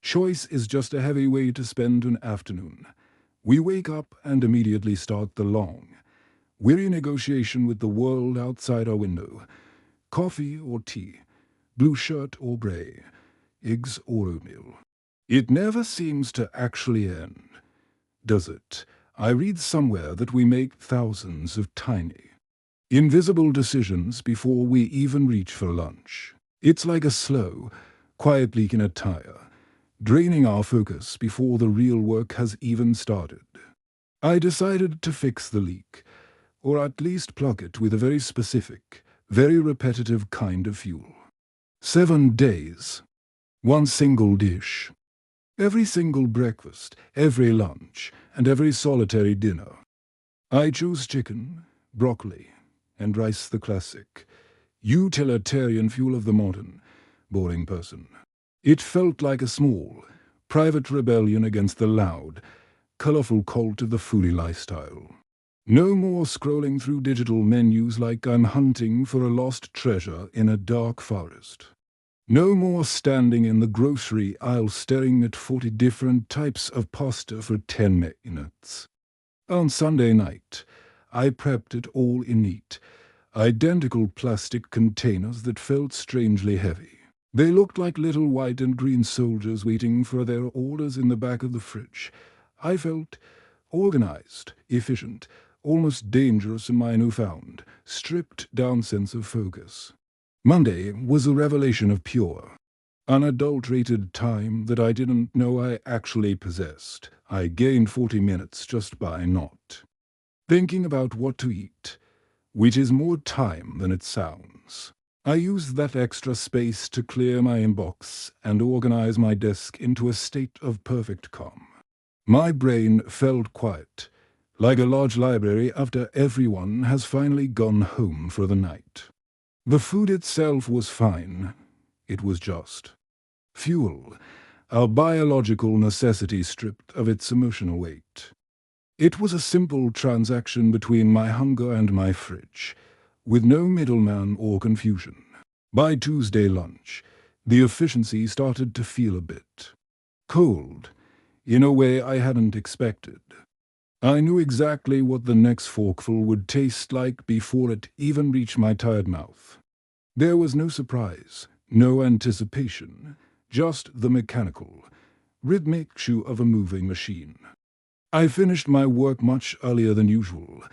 Choice is just a heavy way to spend an afternoon. We wake up and immediately start the long, weary negotiation with the world outside our window. Coffee or tea, blue shirt or bray, eggs or oatmeal. It never seems to actually end, does it? I read somewhere that we make thousands of tiny, invisible decisions before we even reach for lunch. It's like a slow, quiet leak in a tire, draining our focus before the real work has even started. I decided to fix the leak, or at least plug it with a very specific, very repetitive kind of fuel. 7 days. One single dish. Every single breakfast, every lunch, and every solitary dinner. I chose chicken, broccoli, and rice, the classic, utilitarian fuel of the modern, boring person. It felt like a small, private rebellion against the loud, colorful cult of the foodie lifestyle. No more scrolling through digital menus like I'm hunting for a lost treasure in a dark forest. No more standing in the grocery aisle staring at 40 different types of pasta for 10 minutes. On Sunday night, I prepped it all in neat, identical plastic containers that felt strangely heavy. They looked like little white and green soldiers waiting for their orders in the back of the fridge. I felt organized, efficient, almost dangerous in my newfound, stripped-down sense of focus. Monday was a revelation of pure, unadulterated time that I didn't know I actually possessed. I gained 40 minutes just by not thinking about what to eat, which is more time than it sounds. I used that extra space to clear my inbox and organize my desk into a state of perfect calm. My brain felt quiet, like a large library after everyone has finally gone home for the night. The food itself was fine. It was just fuel, a biological necessity stripped of its emotional weight. It was a simple transaction between my hunger and my fridge, with no middleman or confusion. By Tuesday lunch, the efficiency started to feel a bit cold, in a way I hadn't expected. I knew exactly what the next forkful would taste like before it even reached my tired mouth. There was no surprise, no anticipation, just the mechanical, rhythmic chew of a moving machine. I finished my work much earlier than usual,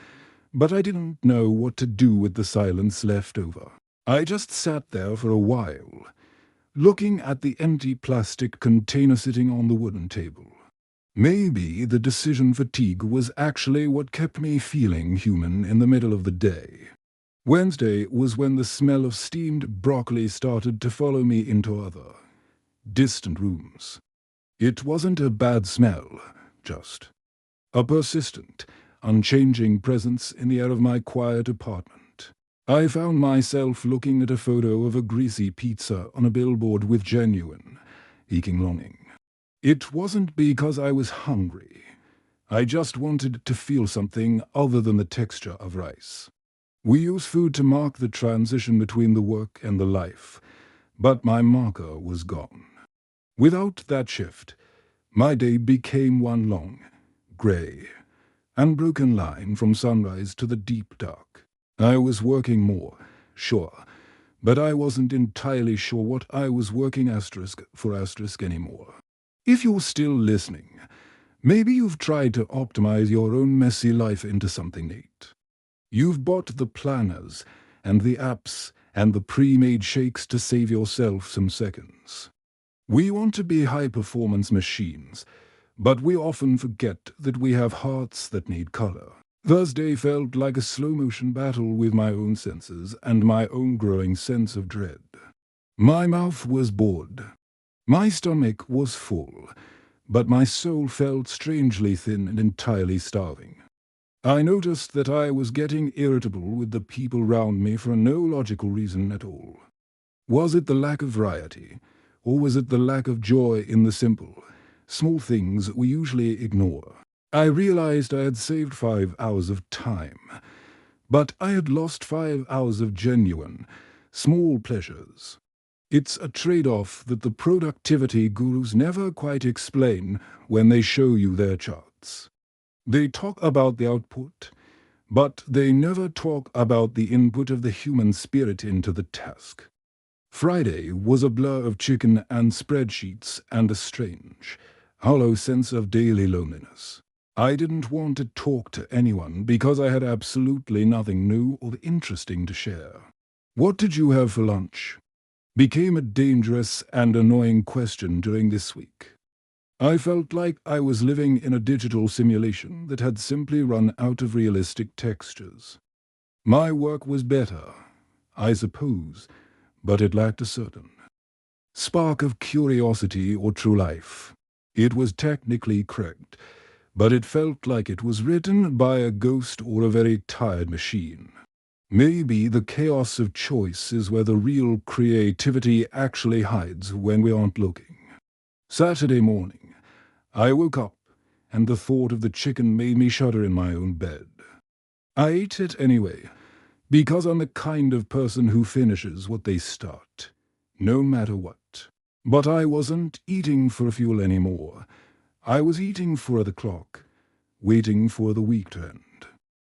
but I didn't know what to do with the silence left over. I just sat there for a while, looking at the empty plastic container sitting on the wooden table. Maybe the decision fatigue was actually what kept me feeling human in the middle of the day. Wednesday was when the smell of steamed broccoli started to follow me into other, distant rooms. It wasn't a bad smell, just a persistent, unchanging presence in the air of my quiet apartment. I found myself looking at a photo of a greasy pizza on a billboard with genuine, aching longing. It wasn't because I was hungry. I just wanted to feel something other than the texture of rice. We use food to mark the transition between the work and the life, but my marker was gone. Without that shift, my day became one long, grey, unbroken line from sunrise to the deep dark. I was working more, sure, but I wasn't entirely sure what I was working for anymore. If you're still listening, maybe you've tried to optimize your own messy life into something neat. You've bought the planners and the apps and the pre-made shakes to save yourself some seconds. We want to be high-performance machines, but we often forget that we have hearts that need color. Thursday felt like a slow-motion battle with my own senses and my own growing sense of dread. My mouth was bored. My stomach was full, but my soul felt strangely thin and entirely starving. I noticed that I was getting irritable with the people round me for no logical reason at all. Was it the lack of variety, or was it the lack of joy in the simple, small things we usually ignore? I realized I had saved 5 hours of time, but I had lost 5 hours of genuine, small pleasures. It's a trade-off that the productivity gurus never quite explain when they show you their charts. They talk about the output, but they never talk about the input of the human spirit into the task. Friday was a blur of chicken and spreadsheets and a strange, hollow sense of daily loneliness. I didn't want to talk to anyone because I had absolutely nothing new or interesting to share. "What did you have for lunch?" became a dangerous and annoying question during this week. I felt like I was living in a digital simulation that had simply run out of realistic textures. My work was better, I suppose, but it lacked a certain spark of curiosity or true life. It was technically correct, but it felt like it was written by a ghost or a very tired machine. Maybe the chaos of choice is where the real creativity actually hides when we aren't looking. Saturday morning, I woke up, and the thought of the chicken made me shudder in my own bed. I ate it anyway, because I'm the kind of person who finishes what they start, no matter what. But I wasn't eating for fuel anymore. I was eating for the clock, waiting for the week to end.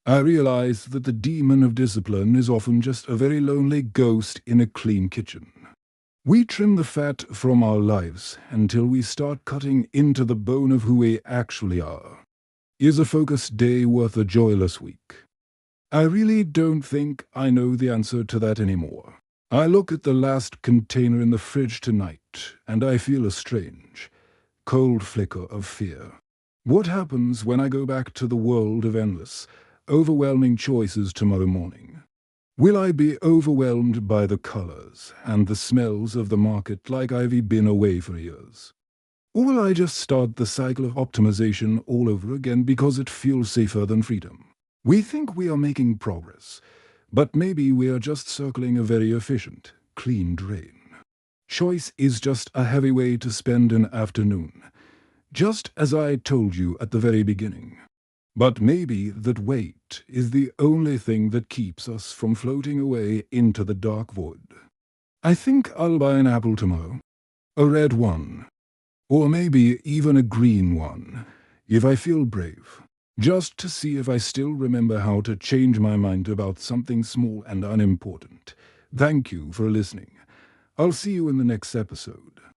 I realized that the demon of discipline is often just a very lonely ghost in a clean kitchen. We trim the fat from our lives until we start cutting into the bone of who we actually are. Is a focused day worth a joyless week? I really don't think I know the answer to that anymore. I look at the last container in the fridge tonight, and I feel a strange, cold flicker of fear. What happens when I go back to the world of endless, overwhelming choices tomorrow morning? Will I be overwhelmed by the colors and the smells of the market like I've been away for years? Or will I just start the cycle of optimization all over again because it feels safer than freedom? We think we are making progress, but maybe we are just circling a very efficient, clean drain. Choice is just a heavy way to spend an afternoon, just as I told you at the very beginning. But maybe that weight is the only thing that keeps us from floating away into the dark void. I think I'll buy an apple tomorrow. A red one. Or maybe even a green one, if I feel brave. Just to see if I still remember how to change my mind about something small and unimportant. Thank you for listening. I'll see you in the next episode.